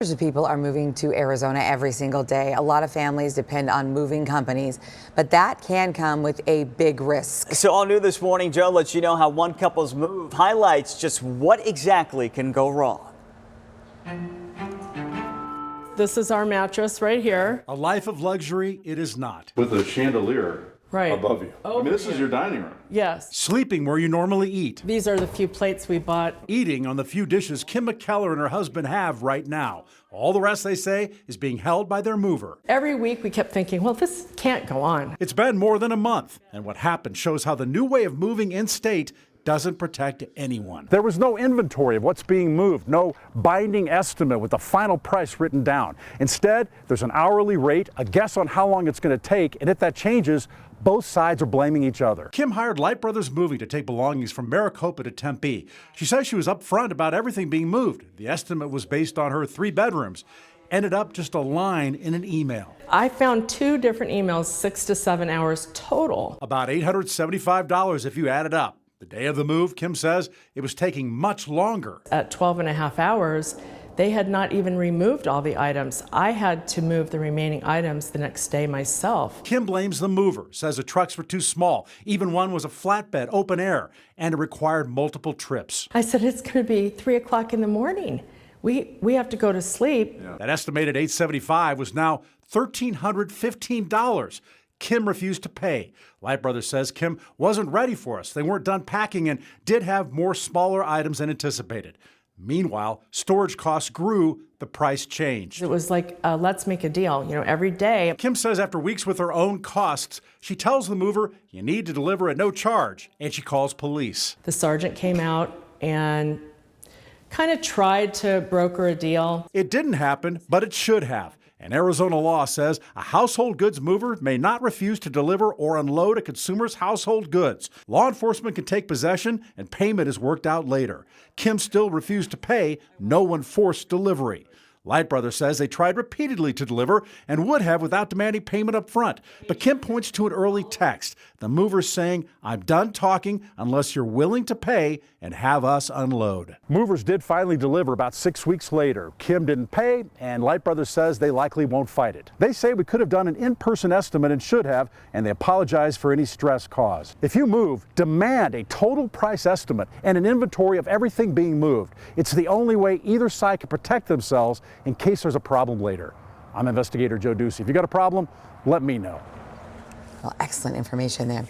Hundreds of people are moving to Arizona every single day. A lot of families depend on moving companies, but that can come with a big risk. So all new this morning, Joe lets you know how one couple's move highlights just what exactly can go wrong. This is our mattress right here. A life of luxury, it is not. With a chandelier above you. Oh, I mean, this is your dining room. Yes. Sleeping where you normally eat. These are the few plates we bought. Eating on the few dishes Kim McKellar and her husband have right now. All the rest, they say, is being held by their mover. Every week we kept thinking, well, this can't go on. It's been more than a month, and what happened shows how the new way of moving in state doesn't protect anyone. There was no inventory of what's being moved, no binding estimate with the final price written down. Instead, there's an hourly rate, a guess on how long it's going to take, and if that changes, both sides are blaming each other. Kim hired Light Brothers Moving to take belongings from Maricopa to Tempe. She says she was upfront about everything being moved. The estimate was based on her 3 bedrooms. Ended up just a line in an email. I found 2 different emails, 6 to 7 hours total. About $875 if you add it up. The day of the move, Kim says, it was taking much longer. At 12 and a half hours, they had not even removed all the items. I had to move the remaining items the next day myself. Kim blames the mover, says the trucks were too small. Even one was a flatbed, open air, and it required multiple trips. I said, it's going to be 3 o'clock in the morning. We have to go to sleep. Yeah. That estimated $875 was now $1,315. Kim refused to pay. Light Brothers says Kim wasn't ready for us. They weren't done packing and did have more smaller items than anticipated. Meanwhile, storage costs grew, the price changed. It was like, let's make a deal, every day. Kim says after weeks with her own costs, she tells the mover, you need to deliver at no charge, and she calls police. The sergeant came out and kind of tried to broker a deal. It didn't happen, but it should have. And Arizona law says a household goods mover may not refuse to deliver or unload a consumer's household goods. Law enforcement can take possession and payment is worked out later. Kim still refused to pay. No one forced delivery. Light Brothers says they tried repeatedly to deliver and would have without demanding payment up front. But Kim points to an early text. The mover saying, I'm done talking unless you're willing to pay and have us unload. Movers did finally deliver about 6 weeks later. Kim didn't pay, and Light Brothers says they likely won't fight it. They say we could have done an in-person estimate and should have, and they apologize for any stress caused. If you move, demand a total price estimate and an inventory of everything being moved. It's the only way either side can protect themselves in case there's a problem later. I'm investigator Joe Ducey. If you got a problem, let me know. Well, excellent information there.